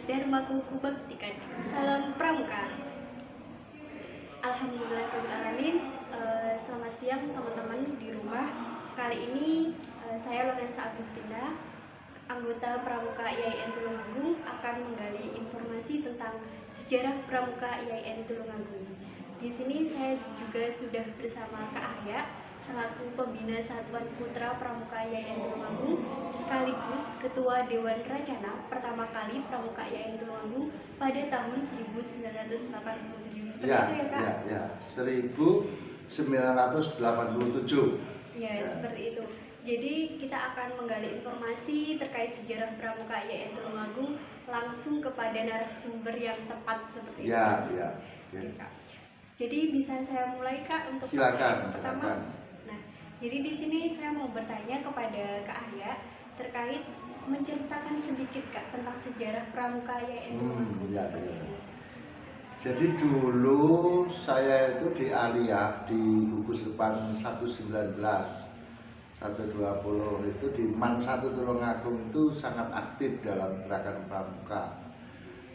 Dharmaku kubaktikan. Salam Pramuka. Alhamdulillahirrahmanirrahim. Selamat siang teman-teman di rumah. Kali ini saya Lorenza Agustina, anggota Pramuka IAIN Tulungagung, akan menggali informasi tentang sejarah Pramuka IAIN Tulungagung. Di sini saya juga sudah bersama Kak Ahya, selaku pembina Satuan Putra Pramuka IAIN Tulungagung, sekaligus Ketua Dewan Rencana pertama kali Pramuka IAIN Tulungagung pada tahun 1987. Seperti ya, itu ya Kak? Ya. 1987. Ya, seperti itu. Jadi kita akan menggali informasi terkait sejarah Pramuka IAIN Tulungagung langsung kepada narasumber yang tepat seperti itu. Ya. Oke, Kak. Jadi bisa saya mulai Kak untuk Silakan. pertama. Nah, jadi di sini saya mau bertanya kepada Kak Ahya terkait menceritakan sedikit Kak tentang sejarah Pramuka IAIN Tulungagung. Jadi dulu saya itu di Aliyah di gugus depan 119 120 itu di MAN 1 Tulungagung itu sangat aktif dalam gerakan pramuka.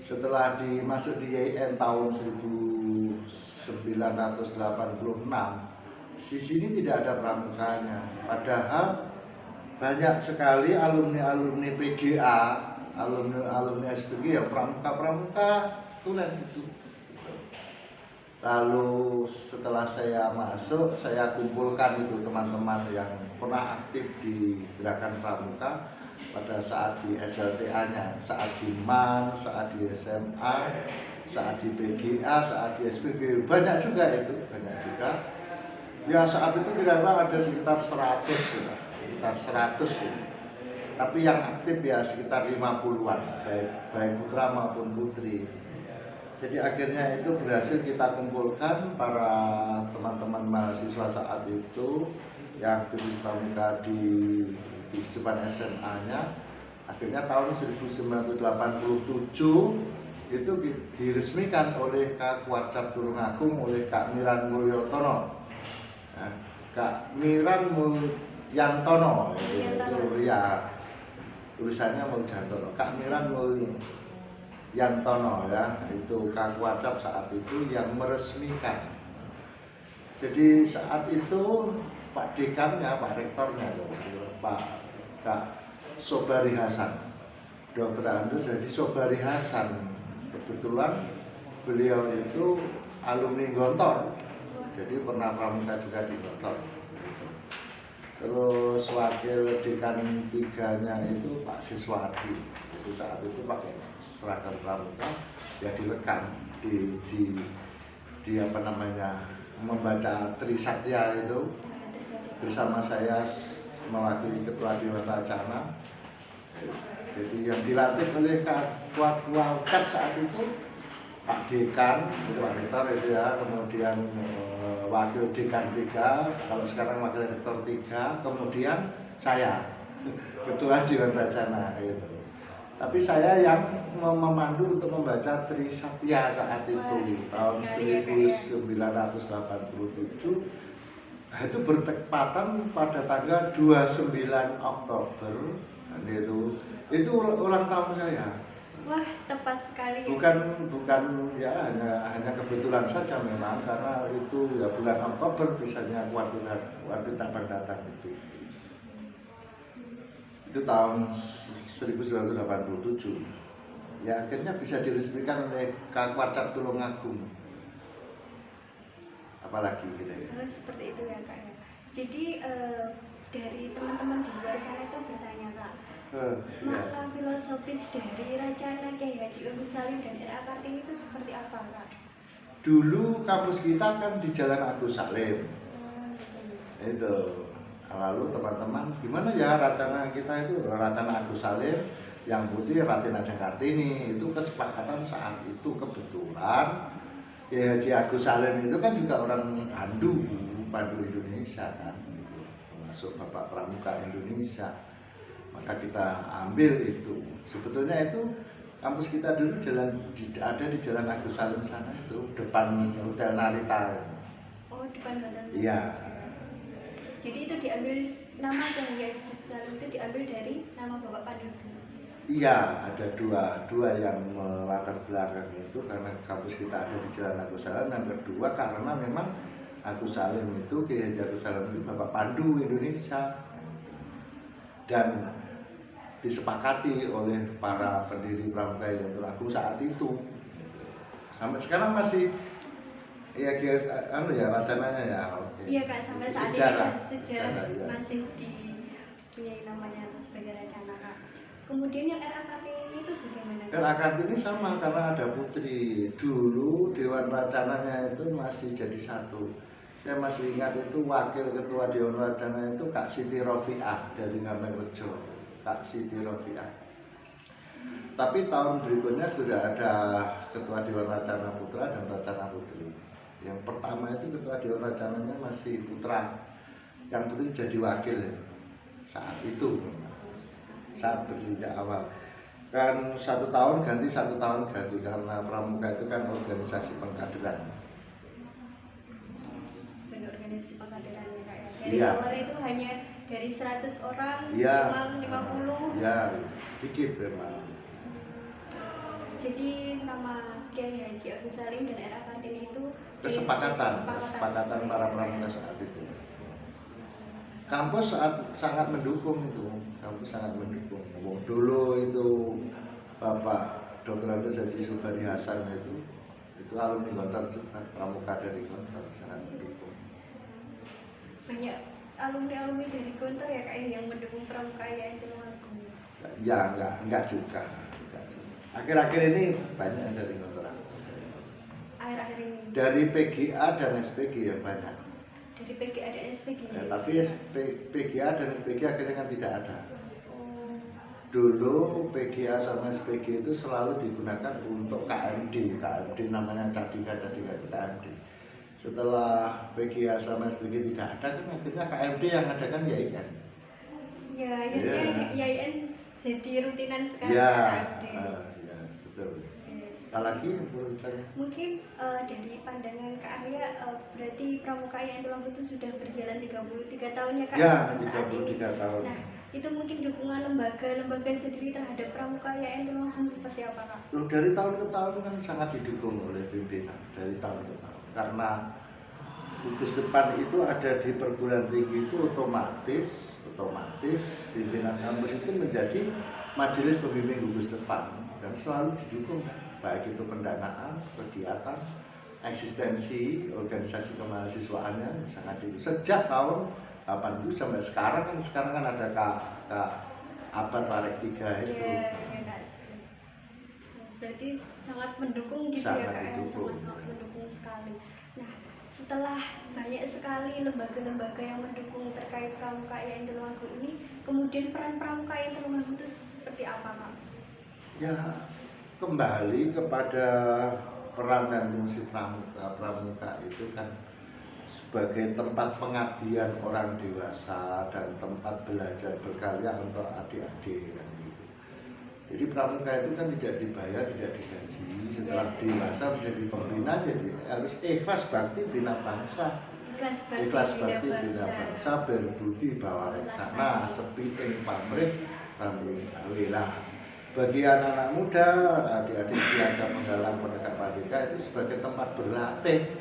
Setelah masuk di IAIN tahun 1986, di sini tidak ada pramukanya. Padahal banyak sekali alumni PGA, alumni SPG yang pramuka tulen itu. Lalu setelah saya masuk, saya kumpulkan itu teman-teman yang pernah aktif di gerakan pramuka pada saat di SLTA-nya, saat di MAN, saat di SMA, saat di PGA, saat di SPG, banyak juga. Ya saat itu kira-kira ada sekitar 100 ya. Tapi yang aktif ya sekitar 50-an, baik putra maupun putri. Jadi akhirnya itu berhasil kita kumpulkan para teman-teman mahasiswa saat itu yang aktif di pramuka di depan SMA-nya. Akhirnya tahun 1987 itu diresmikan oleh Kak Warcap Tulungagung oleh Kak Miran Mulyotono. Nah, Kak Miran Mulyantono itu ya tulisannya Mulyantono. Kak Miran Mulyantono ya, itu Kak Warcap saat itu yang meresmikan. Jadi saat itu Pak Dekannya, Pak Rektornya, Kak Sobari Hasan, Dr. Andus jadi Sobari Hasan. Kebetulan beliau itu alumni Gontor, jadi pernah pramuka juga di Gontor. Terus wakil dekan 3-nya itu Pak Siswadi. Jadi saat itu pakai seragam pramuka, ya direkam di apa namanya, membaca Trisatya itu bersama saya mewakili Ketua Dewan Rencana. Jadi yang dilantik oleh Kak Warcap saat itu Pak Dekan, itu Pak Rektor itu ya, kemudian Wakil Dekan 3, kalau sekarang Wakil Rektor 3, kemudian saya Ketua Dewan Rencana gitu. Tapi saya yang memandu untuk membaca Trisatya saat itu. Tahun 1987 itu bertepatan pada tanggal 29 Oktober itu ulang tahun saya. Wah, tepat sekali. Bukan ya hanya kebetulan saja memang, karena itu ya bulan Oktober biasanya kuartil cabang datang itu. Itu tahun 1987. Ya akhirnya bisa diresmikan oleh Kak Warcap Tulungagung. Apalagi gitu ya. Seperti itu ya Kak ya. Jadi dari teman-teman di luar sana itu bertanya Kak, makna filosofis dari Racana Kyai Haji Agus Salim dan R.A. Kartini itu seperti apa Kak? Dulu kampus kita kan di Jalan Agus Salim. Itu. Lalu teman-teman, gimana ya Racana kita itu, Racana Agus Salim, yang putih Raden Ajeng Kartini. Itu kesepakatan saat itu kebetulan Kyai Haji Agus Salim itu kan juga orang Pandu Indonesia kan, termasuk Bapak Pramuka Indonesia. Maka kita ambil itu. Sebetulnya itu kampus kita dulu ada di Jalan Agus Salim sana itu, depan Hotel Narita. Oh, depan Hotel Narita. Iya. Jadi itu diambil nama Kyai Agus Salim itu diambil dari nama Bapak Pandu. Iya, ada dua yang melatar belakang itu karena kampus kita ada di Jalan Agus Salim. Yang kedua karena memang Agus Salim itu, Kiai Haji Agus Salim itu Bapak Pandu Indonesia dan disepakati oleh para pendiri Pramuka Yayatul Agung saat itu. Sampai sekarang masih ya guys, ya wacananya ya. Iya Kak, sampai saat Sejarah. ini sejarah Ya. masih dipunyai namanya sebagai Racana Kak. Kemudian yang RA Kartini itu bagaimana? RA Kartini sama karena ada putri. Dulu Dewan Racananya itu masih jadi satu. Saya masih ingat itu wakil ketua Dewan Racana itu Kak Siti Rofiah dari Ngambekrejo. Kak Siti Rofiah. Tapi tahun berikutnya sudah ada ketua Dewan Racana Putra dan Racana Putri. Yang pertama itu ketua Dewan Racananya masih putra. Yang putri jadi wakil saat itu. Saat berdirinya awal kan 1 tahun ganti 1 tahun ganti karena Pramuka itu kan organisasi pengkaderan. Sebagai organisasi pengkaderan ya Kak ya. Dari Iya. awal itu hanya dari 100 orang, Iya. 50. Ya, sedikit memang. Jadi nama Kiai Haji Agus Salim dan RA Kartini itu Kesepakatan para pramuka saat itu. Kampus sangat mendukung itu. Kampus sangat mendukung. Dulu itu Bapak Dr. Andes Haji Subari Hasan itu alumni Gontor juga, pramuka dari Gontor, sangat mendukung. Banyak alumni dari Gontor ya Kak yang mendukung Pramuka Yayatul Agung. Ya enggak juga. Akhir-akhir ini banyak dari Gontor. Akhir-akhir ini. Dari PGA dan SPG yang banyak. Dari PGA dan SPG. Ya, tapi PGA dan SPG akhirnya kan tidak ada. Oh. Dulu PGA sama SPG itu selalu digunakan untuk KMD namanya Cadika itu KMD. Setelah PGA sama SPG tidak ada kan akhirnya KMD yang ada kan YIN. Ya, akhirnya YIN jadi rutinan sekarang Ya, KMD. Ya betul. Apalagi yang perlu ditanya? Mungkin dari pandangan Kak Arya berarti Pramuka Yayatul Agung itu sudah berjalan 33 tahun ya Kak? Ya, sampai saat 33 ini. tahun. Nah, itu mungkin dukungan lembaga sendiri terhadap Pramuka Yayatul Agung seperti apa Kak? Dari tahun ke tahun kan sangat didukung oleh pimpinan dari tahun ke tahun. Karena gugus depan itu ada di perguruan tinggi itu otomatis pimpinan kampus itu menjadi majelis pembimbing gugus depan dan selalu didukung, baik itu pendanaan, kegiatan, eksistensi organisasi kemahasiswaannya sangat didukung sejak tahun 80 sampai sekarang kan ada Kak Abad Warek 3 itu. Ya, Kak. Berarti sangat mendukung gitu Sangat ya Kak? didukung. Sangat mendukung sekali. Nah, setelah banyak sekali lembaga-lembaga yang mendukung terkait Pramuka Yayatul Agung ini, kemudian peran Pramuka Yayatul Agung itu seperti apa Kak? Ya, kembali kepada peran dan fungsi pramuka itu kan sebagai tempat pengabdian orang dewasa dan tempat belajar berkarya untuk adik-adik kan gitu. Jadi pramuka itu kan tidak dibayar, tidak digaji. Setelah dewasa menjadi pembina, jadi harus ikhlas bakti bina bangsa. Ikhlas bakti bina bangsa berbudi bawa reksana sepi ing pamrih rambing awilah. Bagi anak-anak muda, adik-adik siaga penggalang penegak merdeka itu sebagai tempat berlatih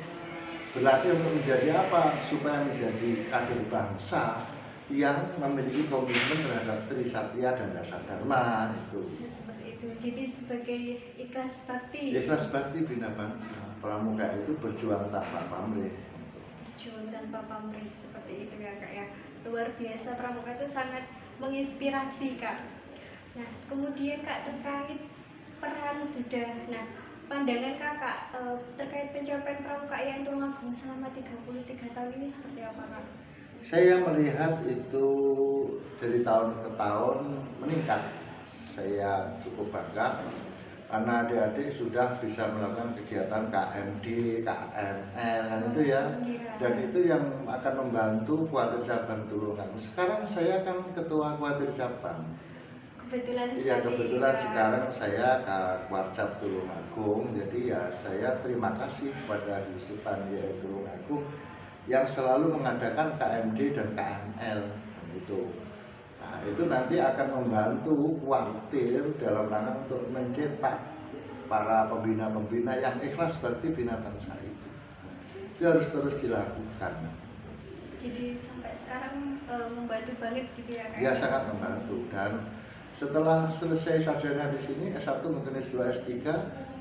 untuk menjadi apa? Supaya menjadi kader bangsa yang memiliki komitmen terhadap Trisatya dan Dasar Dharma itu. Seperti itu. Jadi sebagai ikhlas bakti. Ikhlas bakti bina bangsa. Pramuka itu berjuang tanpa pamrih. Berjuang tanpa pamrih seperti itu ya Kak ya. Luar biasa, Pramuka itu sangat menginspirasi Kak. Nah, kemudian Kak terkait peran sudah. Nah, pandangan Kakak terkait pencapaian Pramuka Yayatul Agung selama 33 tahun ini seperti apa Kak? Saya melihat itu dari tahun ke tahun meningkat. Saya cukup bangga karena adik-adik sudah bisa melakukan kegiatan KMD, KML kan itu ya. Dan itu yang akan membantu Kuartir Cabang Tulungagung. Sekarang saya kan ketua Kuartir Cabang. Kebetulan sekarang saya Kuarcap Tulungagung, jadi ya saya terima kasih kepada Yusupan Yai Tulungagung yang selalu mengadakan KMD dan KML itu. Nah, itu nanti akan membantu kuartir dalam rangka untuk mencetak para pembina-pembina yang ikhlas bakti bina bangsa itu. Itu harus terus dilakukan. Jadi sampai sekarang membantu banget gitu ya Kak? Ya, sangat membantu. Dan setelah selesai sarjana di sini S1 mungkin S2 S3,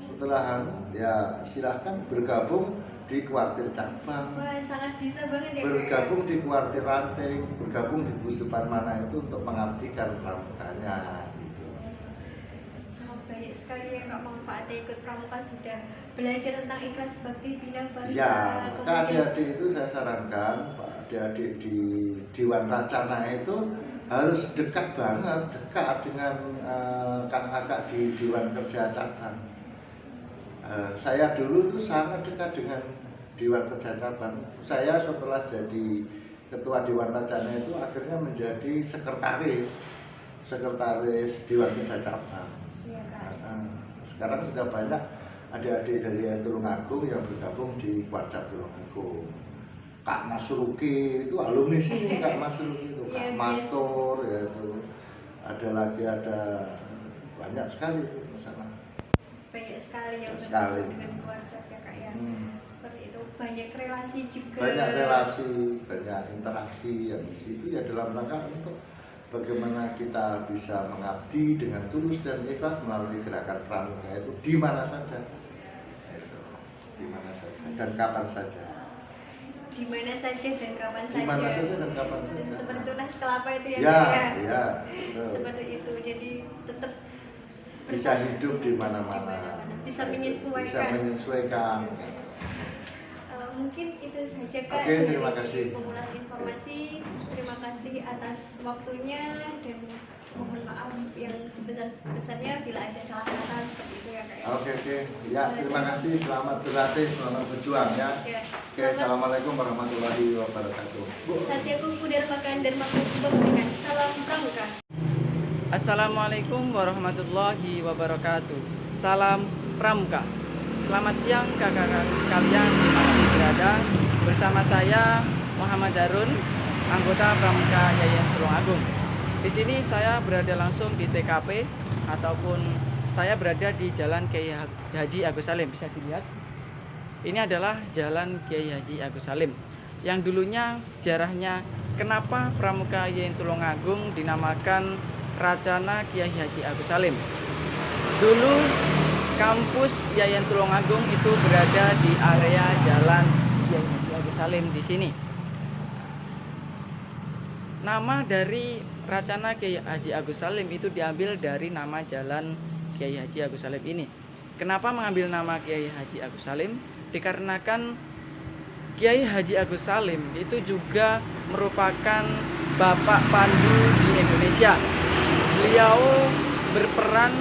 setelah ya silahkan bergabung di kuartir cabang. Wah, sangat bisa banget ya Bergabung di kuartir ranting, bergabung di gusupan mana itu untuk mengabdikan pramukanya gitu. Sangat banyak sekali yang Kak manfaatnya ikut pramuka, sudah belajar tentang ikhlas bakti bina bangsa. Ya, maka adik-adik itu saya sarankan, Pak, adik-adik di Dewan Racana itu harus dekat banget, dekat dengan kakak-kakak di Dewan Kerja Cabang. Saya dulu tuh sangat dekat dengan Dewan Kerja Cabang. Saya setelah jadi ketua Dewan Racana itu akhirnya menjadi sekretaris Dewan Kerja Cabang. Iya, Kak. Sekarang sudah banyak adik-adik dari Tulungagung yang bergabung di Kuarcap Tulungagung. Kak Mas Ruki itu alumni sini, Kak Mas Ruki itu, Kak Mastur ya itu. Ada banyak sekali itu di sana. Banyak sekali yang bergabung dengan keluarga ya Kak ya. Seperti itu, banyak relasi juga. Banyak relasi, banyak interaksi yang di situ ya dalam rangka untuk bagaimana kita bisa mengabdi dengan tulus dan ikhlas melalui gerakan pramuka itu di mana saja. Di mana saja dan kapan saja. Di mana saja dan kapan saja. Di mana saja dan kapan saja. Seperti tunas kelapa itu ya. Ya. Seperti itu. Jadi tetap bisa hidup di mana-mana. Bisa menyesuaikan. Mungkin itu saja Kak. Oke, terima kasih. Pengulas informasi. Terima kasih atas waktunya dan mohon maaf yang sebesar-besarnya bila ada salah kata seperti itu ya Kak. Oke. Ya, terima kasih. Selamat berlatih, selamat berjuang ya. Oke, assalamualaikum warahmatullahi wabarakatuh. Satyaku Kudarmakan dan Makhluk Pemberian. Salam pramuka. Assalamualaikum warahmatullahi wabarakatuh. Salam pramuka. Selamat siang kakak-kakak sekalian dimanapun berada. Bersama saya Muhammad Harun, anggota pramuka Yayan Tulungagung. Di sini saya berada langsung di TKP ataupun saya berada di Jalan Kiai Haji Agus Salim. Bisa dilihat. Ini adalah Jalan Kiai Haji Agus Salim. Yang dulunya sejarahnya kenapa pramuka Yayan Tulungagung dinamakan Racana Kiai Haji Agus Salim. Dulu kampus Yayan Tulungagung itu berada di area Jalan Kiai Haji Agus Salim di sini. Nama dari Racana Kiai Haji Agus Salim itu diambil dari nama Jalan Kiai Haji Agus Salim ini. Kenapa mengambil nama Kiai Haji Agus Salim? Dikarenakan Kiai Haji Agus Salim itu juga merupakan bapak pandu di Indonesia. Beliau berperan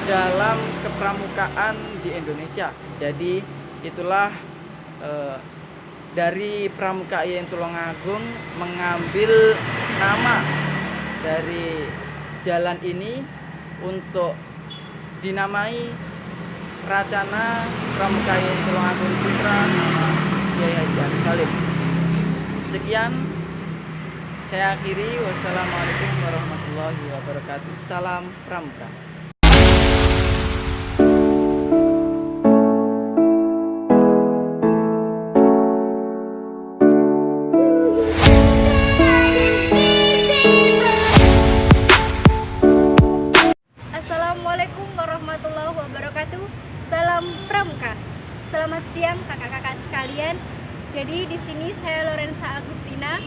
dalam kepramukaan di Indonesia. Jadi itulah dari Pramuka Yayan Tulungagung mengambil nama dari jalan ini untuk dinamai Racana Pramuka Yayan Tulungagung Putra Kiai Haji Agus Salim. Sekian saya akhiri. Wassalamualaikum warahmatullahi wabarakatuh. Salam pramuka. Assalamualaikum warahmatullahi wabarakatuh. Salam pramuka. Selamat siang kakak-kakak sekalian. Jadi di sini saya Lorenza Agustina,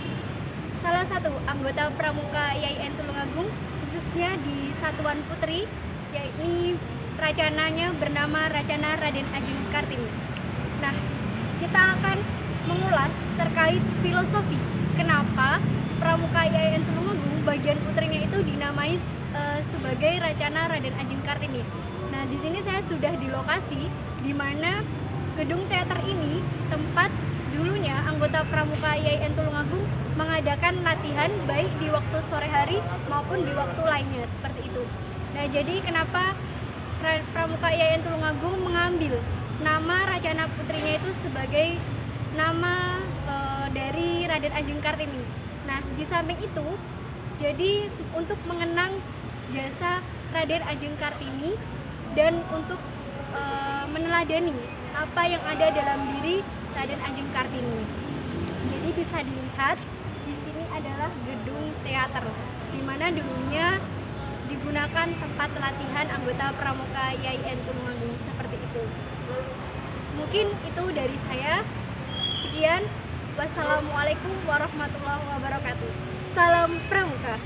salah satu anggota pramuka YAIN Tulungagung, khususnya di Satuan Putri, yakni racananya bernama Racana Raden Ajeng Kartini. Nah, kita akan mengulas terkait filosofi kenapa pramuka YAIN Tulungagung bagian putrinya itu dinamai sebagai Racana Raden Ajeng Kartini. Nah, di sini saya sudah di lokasi di mana gedung teater ini tempat dulunya anggota pramuka YAIN Tulungagung mengadakan latihan baik di waktu sore hari maupun di waktu lainnya seperti itu. Nah, jadi kenapa pramuka YAIN Tulungagung mengambil nama Racana putrinya itu sebagai nama dari Raden Ajeng Kartini. Nah, di samping itu Jadi untuk mengenang jasa Raden Ajeng Kartini dan untuk meneladani apa yang ada dalam diri Raden Ajeng Kartini. Jadi bisa dilihat di sini adalah gedung teater, di mana dulunya digunakan tempat latihan anggota pramuka YAIN Tulungagung seperti itu. Mungkin itu dari saya. Sekian. Wassalamualaikum warahmatullahi wabarakatuh. Salam Pramuka.